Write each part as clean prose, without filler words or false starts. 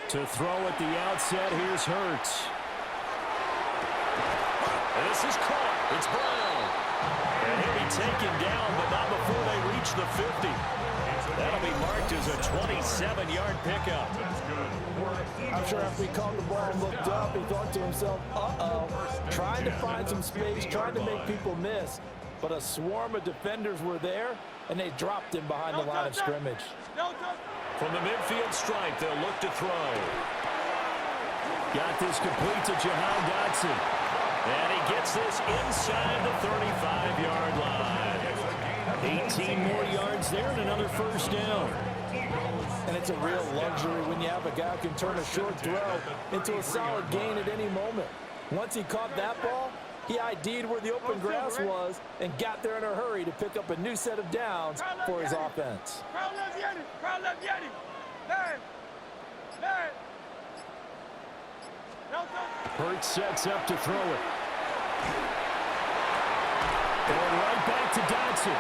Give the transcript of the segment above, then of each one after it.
To throw at the outset, here's Hurts. This is caught. It's Brown. And he'll be taken down, but not before they reach the 50. That'll be marked as a 27-yard pickup. I'm sure after he caught the ball and looked up, he thought to himself, uh-oh, trying to find some space, trying to make people miss. But a swarm of defenders were there, and they dropped him behind the line of scrimmage. From the midfield stripe, they'll look to throw. Got this complete to Jahan Dotson. And he gets this inside the 35-yard line. 18 more yards there and another first down. And it's a real luxury when you have a guy who can turn a short throw into a solid gain at any moment. Once he caught that ball, he ID'd where the open grass was and got there in a hurry to pick up a new set of downs for his offense. Hurts sets up to throw it. Going right back to Dotson.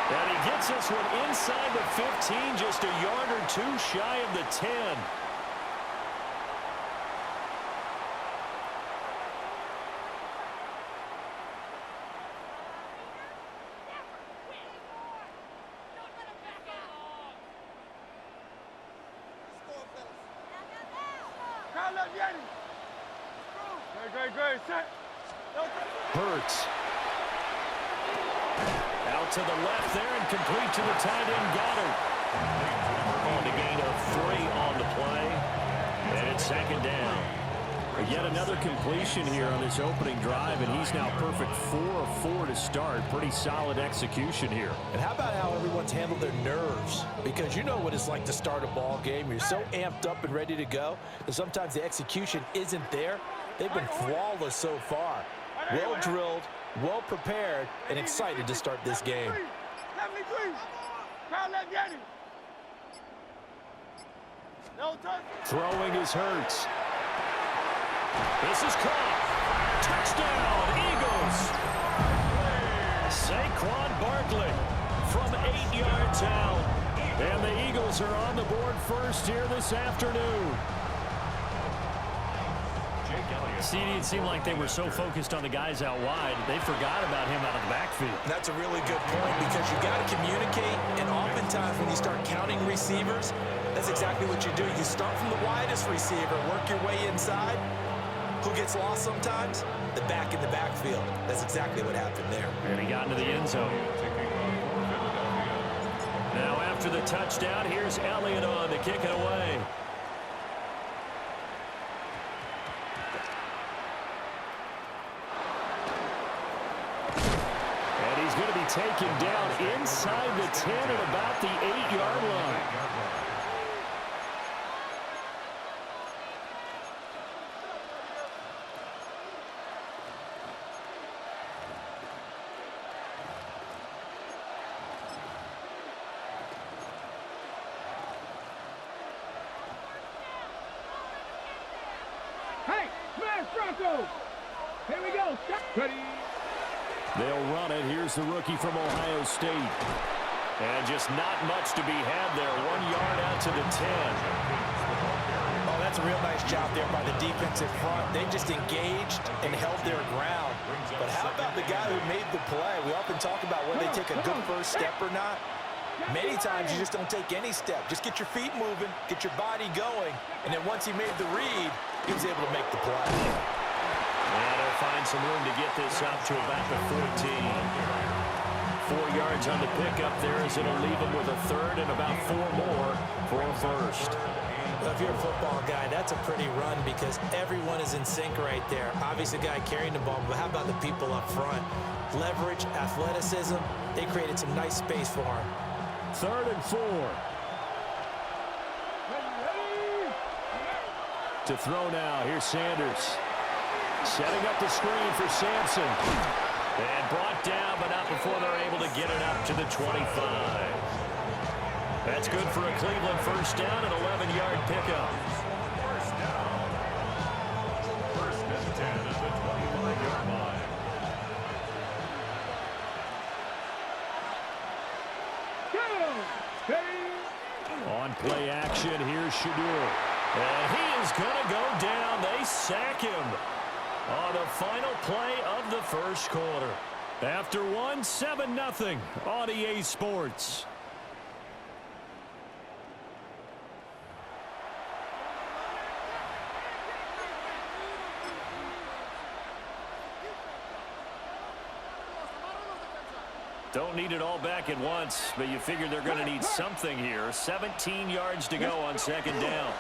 And he gets this one inside the 15, just a yard or two shy of the 10. Hurts. Out to the left there and complete to the tight end Goddard. On the gain of 3 on the play. And it's second down. Yet another completion here on this opening drive, and he's now perfect 4 of 4 to start. Pretty solid execution here. And how about how everyone's handled their nerves? Because you know what it's like to start a ball game. You're so amped up and ready to go, and sometimes the execution isn't there. They've been flawless so far. Well drilled, well prepared, and excited to start this game. Throwing is Hurts. This is caught. Touchdown, Eagles. Saquon Barkley from 8 yards out. And the Eagles are on the board first here this afternoon. CD, it seemed like they were so focused on the guys out wide, they forgot about him out of the backfield. That's a really good point because you got to communicate, and oftentimes when you start counting receivers, that's exactly what you do. You start from the widest receiver, work your way inside. Who gets lost sometimes? The back in the backfield. That's exactly what happened there. And he got into the end zone. Now after the touchdown, here's Elliott on to kick it away. Going to be taken down inside the 10 at about the 8-yard line. Hey, smash Broncos! Here we go. Ready? They'll run it. Here's the rookie from Ohio State. And just not much to be had there. 1 yard out to the 10. Oh, that's a real nice job there by the defensive front. They just engaged and held their ground. But how about the guy who made the play? We often talk about whether they take a good first step or not. Many times you just don't take any step. Just get your feet moving, get your body going, and then once he made the read, he was able to make the play. And he'll find some room to get this up to about the 14. 4 yards on the pickup there as it'll leave him with a third and about 4 more for a first. Well, if you're a football guy, that's a pretty run because everyone is in sync right there. Obviously, the guy carrying the ball, but how about the people up front? Leverage, athleticism, they created some nice space for him. 3rd and 4. To throw now, here's Sanders. Setting up the screen for Sampson. And brought down, but not before they're able to get it up to the 25. That's good for a Cleveland first down, an 11-yard pickup. First down. First and 10 at the 25-yard line. play action. Here's Shedeur. And he is going to go down. They sack him on the final play of the first quarter. After one, 7-0 on EA Sports. Don't need it all back at once, but you figure they're going to need something here. 17 yards to go on second down.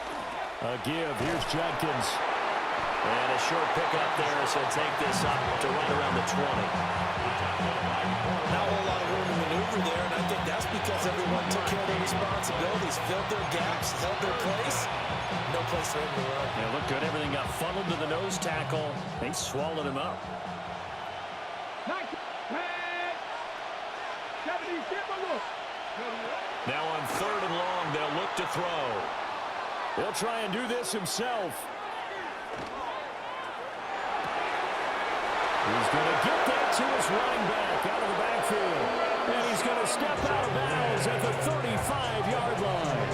A give. Here's Judkins. And a short pickup there, so take this up to right around the 20. Not a whole lot of room to maneuver there, and I think that's because everyone took care of their responsibilities, filled their gaps, held their place. No place for him to run. Yeah, looked good. Everything got funneled to the nose tackle. They swallowed him up. Now on third and long, they'll look to throw. He'll try and do this himself. He's going to get that to his running back out of the backfield. And he's going to step out of bounds at the 35-yard line.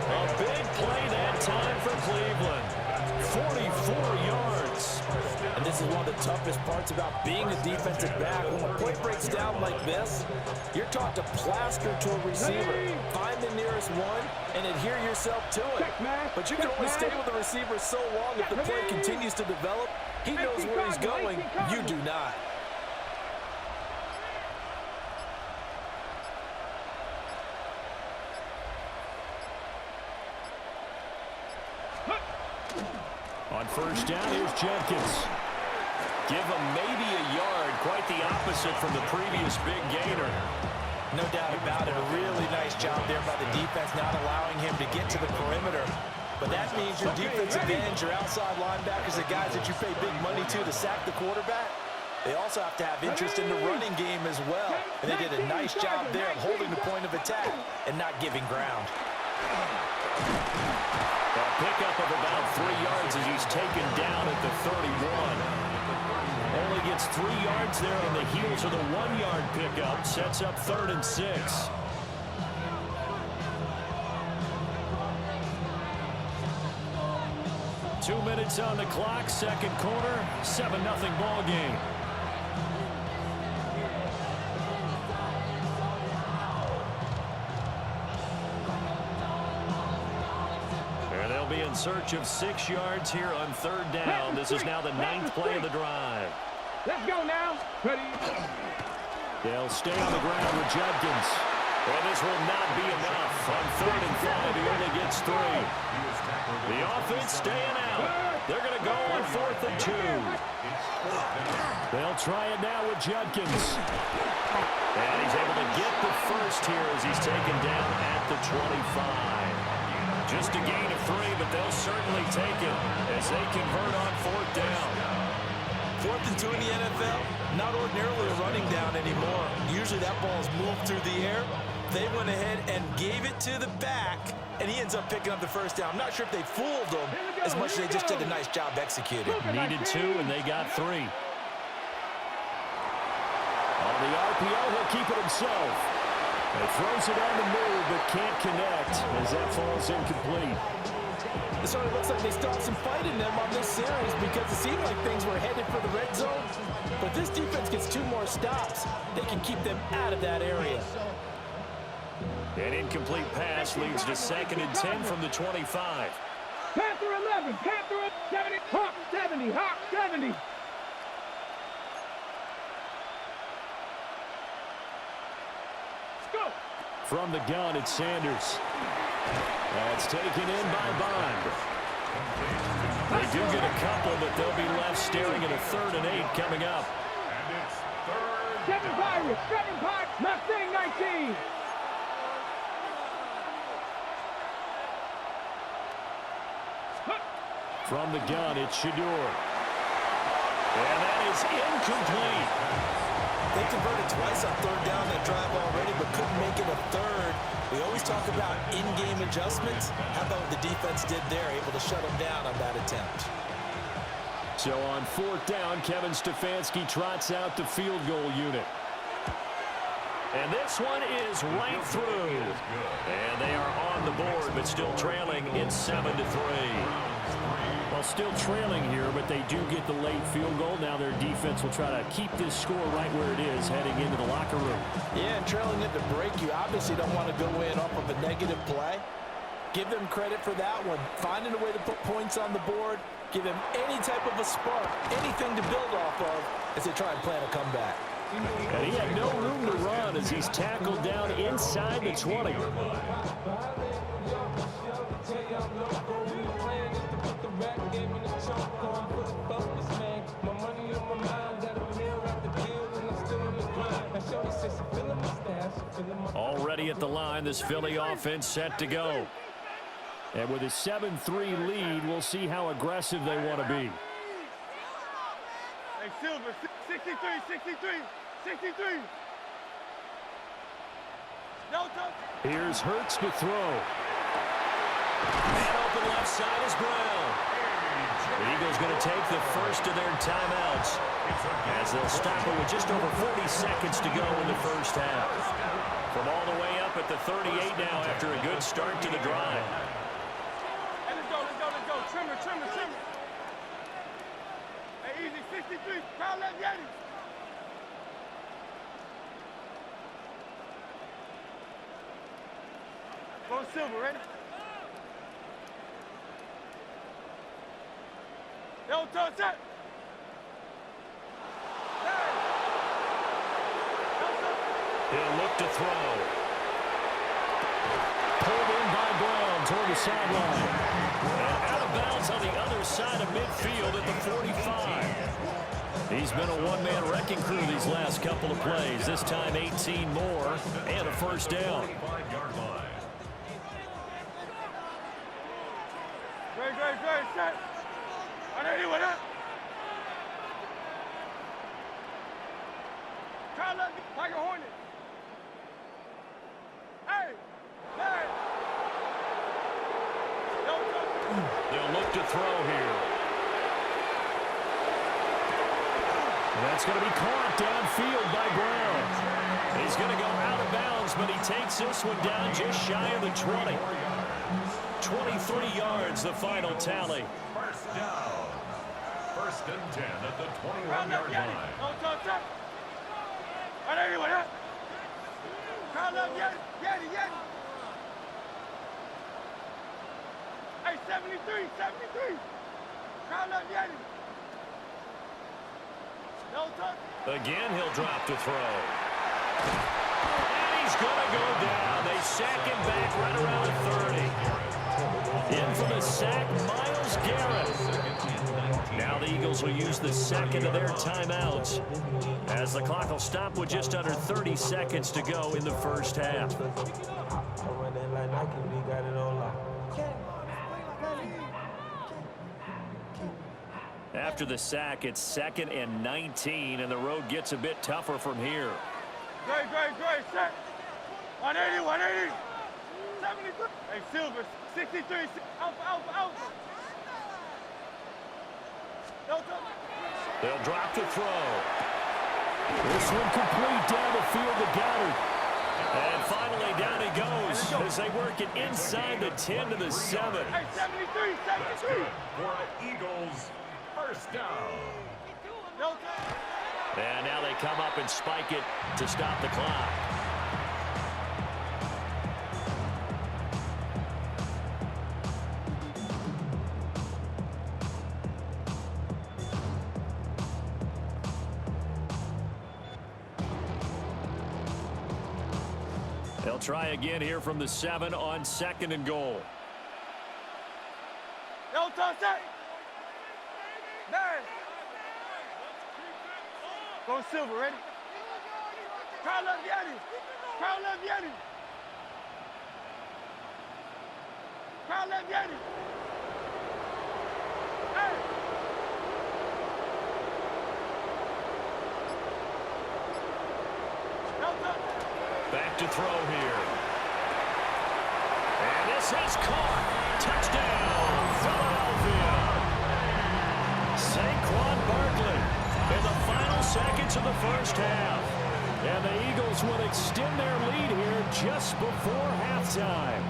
A big play that time for Cleveland. 44 yards. And this is one of the toughest parts about being a defensive back. When a play breaks down like this, you're taught to plaster to a receiver. Find the nearest one and adhere yourself to it. But you can only stay with the receiver so long if the play continues to develop. He knows where he's going. You do not. On first down, here's Jenkins. Give him maybe a yard. Quite the opposite from the previous big gainer. No doubt about it. A really nice job there by the defense, not allowing him to get to the perimeter. But that means your defensive ends, your outside linebackers, the guys that you pay big money to sack the quarterback, they also have to have interest in the running game as well. And they did a nice job there of holding the point of attack and not giving ground. A pickup of about 3 yards as he's taken down at the 31. Only gets 3 yards there on the heels of the 1-yard pickup. Sets up 3rd and 6. Two minutes on the clock, second quarter, 7-0 ball game. And they'll be in search of 6 yards here on third down. This is now the 9th play of the drive. Let's go now. Ready? They'll stay on the ground with Judkins. And this will not be enough. On 3rd and 5, he only gets 3. The offense staying out. They're going to go on 4th and 2. They'll try it now with Judkins. And he's able to get the first here as he's taken down at the 25. Just a gain of 3, but they'll certainly take it as they convert on 4th down. 4th and 2 in the NFL, not ordinarily a running down anymore. Usually that ball is moved through the air. They went ahead and gave it to the back, and he ends up picking up the first down. I'm not sure if they fooled him as much as they just did a nice job executing. Needed 2, and they got 3. On the RPO, he'll keep it himself. He throws it on the move, but can't connect as that falls incomplete. It sort of looks like they stopped some fight in them on this series because it seemed like things were headed for the red zone. But this defense gets 2 more stops. They can keep them out of that area. An incomplete pass leads to 2nd and 10 from the 25. Panther 11, Panther 70, Hawk 70, Hawk 70. Go. From the gun, it's Sanders. That's taken in by Bond. They do get a couple, but they'll be left staring at a 3rd and 8 coming up. And it's 3rd 7 Pirates, 7 Pirates, Mustang 19. From the gun, it's Shedeur. And that is incomplete. They converted twice on 3rd down that drive already, but couldn't make it a 3rd. We always talk about in-game adjustments. How about what the defense did there, able to shut them down on that attempt? So on 4th down, Kevin Stefanski trots out the field goal unit. And this one is right through. And they are on the board, but still trailing in 7-3. Well, still trailing here, but they do get the late field goal. Now their defense will try to keep this score right where it is heading into the locker room. Yeah, and trailing it to break, you obviously don't want to go in off of a negative play. Give them credit for that one. Finding a way to put points on the board, give them any type of a spark, anything to build off of as they try and plan a comeback. And he had no room to run as he's tackled down inside the 20. Already at the line, this Philly offense set to go. And with a 7-3 lead, we'll see how aggressive they want to be. Hey, Silver, 63. No touch. Here's Hurts to throw. And open left side is Brown. The Eagles going to take the first of their timeouts as they'll stop it with just over 40 seconds to go in the first half. From all the way up at the 38 now after a good start to the drive. Hey, let's go. Trimmer. Hey, easy, 63. Crowd left, Yeti. Go Silver, ready? Don't touch that. He'll look to throw. Pulled in by Brown toward the sideline. And out of bounds on the other side of midfield at the 45. He's been a one-man wrecking crew these last couple of plays. This time 18 more and a first down. Great, set. What up? Crowd left, like a hornet. Hey! They'll look to throw here. And that's going to be caught downfield by Brown. He's going to go out of bounds, but he takes this one down just shy of the 20. 23 yards, the final tally. First down. First and 10 at the 21-yard line. Don't touch that. What up? Crowd left, Yeti. Hey, 73. Crowd left, Yeti. No touch. Again, he'll drop to throw. And he's going to go down. They sack him back right around the 30. In for the sack, Myles Garrett. Now the Eagles will use the second of their timeouts as the clock will stop with just under 30 seconds to go in the first half. After the sack, it's 2nd and 19, and the road gets a bit tougher from here. Great, set. 180. 73. Hey, Silver, 63. Alpha. No touch. They'll drop to throw. This one complete down the field to Goddard. And finally down he goes as they work it inside the 10 to the 7. Hey, 73. For Eagles, first down. No touch. And now they come up and spike it to stop the clock. They'll try again here from the 7 on 2nd and goal. No touch that. Go Silver, ready? Crowd left, Yeti. Crowd left, Yeti. Hey! No touch. Back to throw here. And this is caught. Touchdown, Philadelphia. Saquon Barkley in the final seconds of the first half. And the Eagles will extend their lead here just before halftime.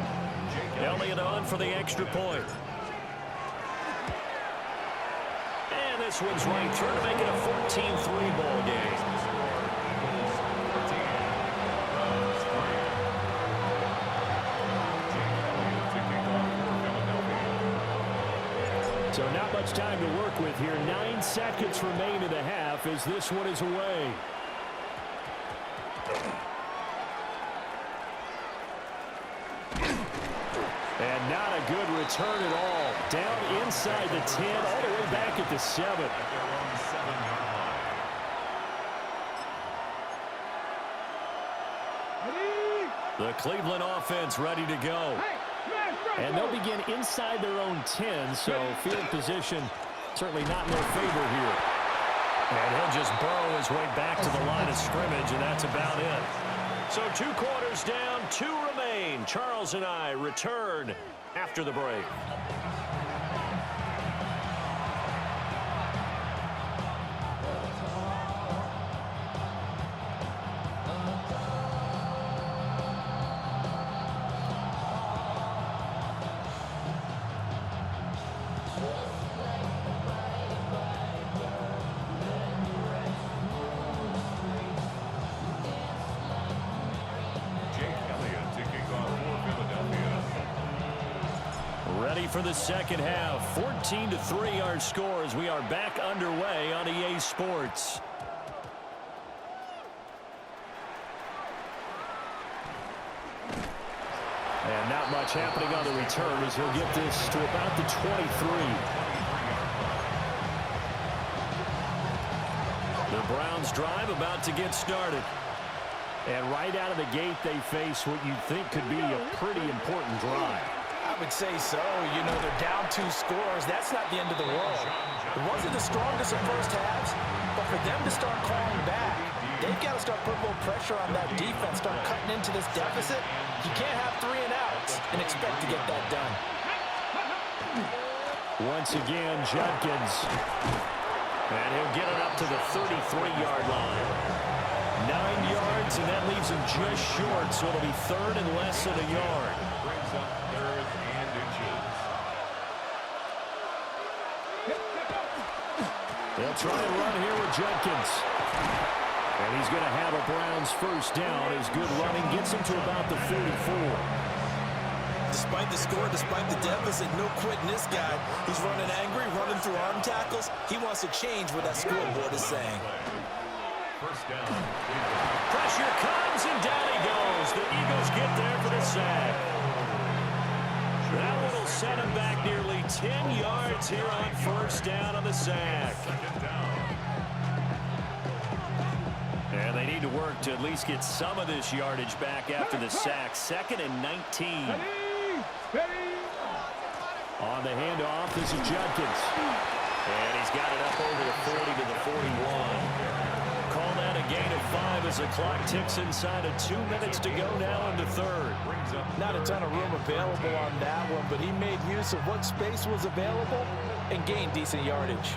Elliott on for the extra point. And this one's right through to make it a 14-3 ball game. So not much time to work with here. 9 seconds remain in the half as this one is away. And not a good return at all. Down inside the 10, all the way back at the 7. The Cleveland offense ready to go. And they'll begin inside their own 10, so field position certainly not in their favor here. And he'll just burrow his way back to the line of scrimmage, and that's about it. So 2 quarters down, 2 remain. Charles and I return after the break. Ready for the second half. 14-3 our score as we are back underway on EA Sports. And not much happening on the return as he'll get this to about the 23. The Browns drive about to get started. And right out of the gate they face what you'd think could be a pretty important drive. I would say so. You know, they're down 2 scores. That's not the end of the world. It wasn't the strongest of first halves, but for them to start clawing back, they've got to start putting a little pressure on that defense, start cutting into this deficit. You can't have 3 and outs and expect to get that done. Once again, Judkins. And he'll get it up to the 33-yard line. 9 yards, and that leaves him just short, so it'll be 3rd and less than a yard. Brings up 3rd and inches. They'll try and run here with Judkins. And he's going to have a Browns first down. His good running gets him to about the 44. Despite the score, despite the deficit, no quitting this guy. He's running angry, running through arm tackles. He wants to change what that scoreboard is saying. First down. Pressure comes, and down he goes. The Eagles get there for the sack. That one will set him back nearly 10 yards here on first down on the sack. Second down. And they need to work to at least get some of this yardage back after the sack. 2nd and 19. On the handoff, this is Judkins. And he's got it up over the 40 to the 41. Call that a gain of 5 as the clock ticks inside of 2 minutes to go now in the 3rd. Not a ton of room available on that one, but he made use of what space was available and gained decent yardage.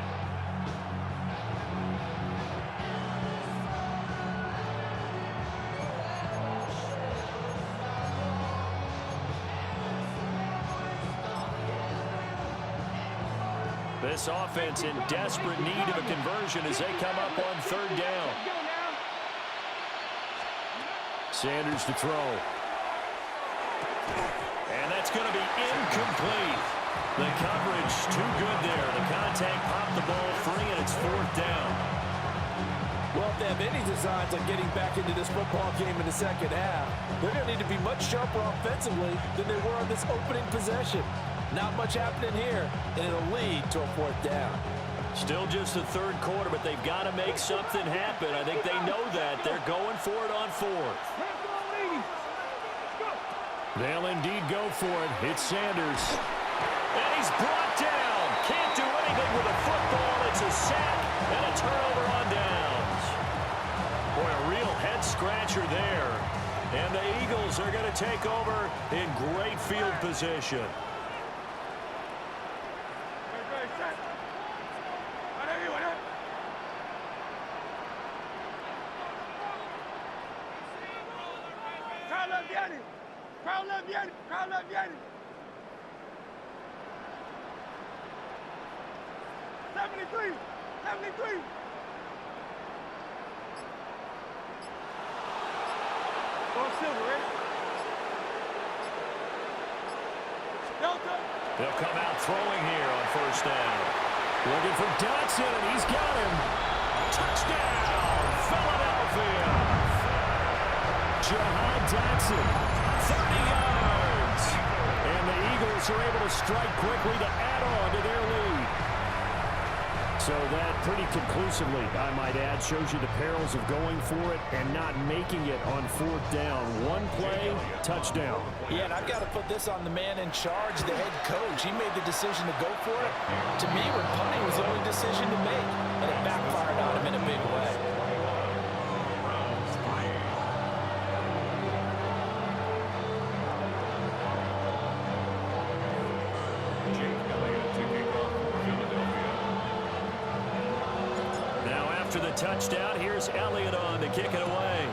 This offense in desperate need of a conversion as they come up on 3rd down. Sanders to throw. And that's going to be incomplete. The coverage too good there. The contact popped the ball free, and it's 4th down. Well, if they have any designs on getting back into this football game in the second half, they're going to need to be much sharper offensively than they were on this opening possession. Not much happening here, and it'll lead to a 4th down. Still just the 3rd quarter, but they've got to make something happen. I think they know that. They're going for it on 4th. They'll indeed go for it. It's Sanders. And he's brought down. Can't do anything with a football. It's a sack and a turnover on downs. Boy, a real head-scratcher there. And the Eagles are going to take over in great field position. viene. Crowd left viene. Crowd left viene. 73. 73. Go silver, ready? Delta. They'll come out throwing here on first down. Looking for Dotson, and he's got him. Touchdown, Philadelphia. Jahan Dotson, 30 yards. And the Eagles are able to strike quickly to add on to their lead. So that pretty conclusively, I might add, shows you the perils of going for it and not making it on fourth down. One play, touchdown. Yeah, and I've got to put this on the man in charge, the head coach. He made the decision to go for it. To me, when punting was the only decision to make, and it backfired on him in a big way. After the touchdown, here's Elliott on to kick it away.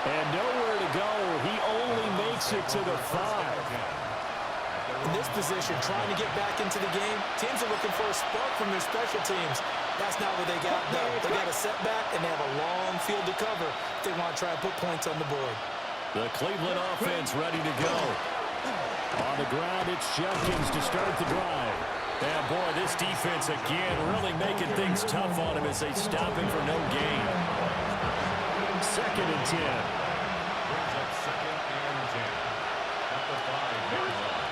And nowhere to go. He only makes it to the 5. In this position, trying to get back into the game, teams are looking for a spark from their special teams. That's not what they got, though. They got a setback, and they have a long field to cover if they want to try and put points on the board. The Cleveland offense ready to go. On the ground, it's Jenkins to start the drive. And boy, this defense again really making things tough on him as they stop him for no gain. 2nd and 10. Brings up 2nd and 10 at the 5-yard line.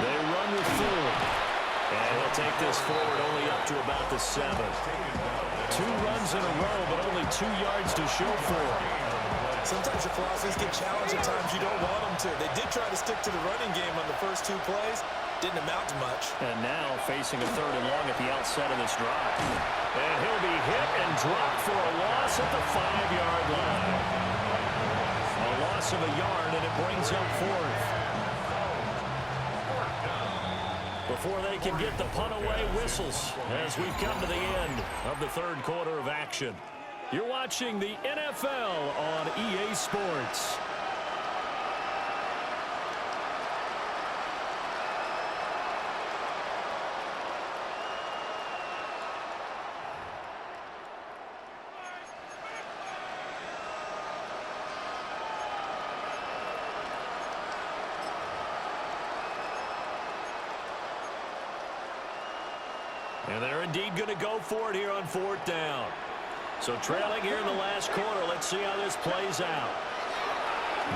They run with Ford. And he'll take this forward only up to about the 7. 2 runs in a row, but only 2 yards to show for it. Sometimes your philosophies get challenged at times you don't want them to. They did try to stick to the running game on the first 2 plays. Didn't amount to much. And now facing a 3rd and long at the outset of this drive. And he'll be hit and dropped for a loss at the 5-yard line. A loss of a yard, and it brings up 4th. Before they can get the punt away, whistles as we've come to the end of the 3rd quarter of action. You're watching the NFL on EA Sports. And they're indeed going to go for it here on 4th down. So trailing here in the last quarter. Let's see how this plays out.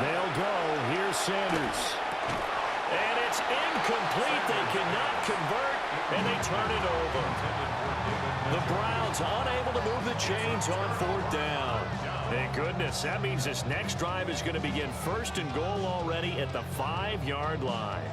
They'll go. Here's Sanders. And it's incomplete. They cannot convert, and they turn it over. The Browns unable to move the chains on 4th down. Thank goodness. That means this next drive is going to begin 1st and goal already at the 5-yard line.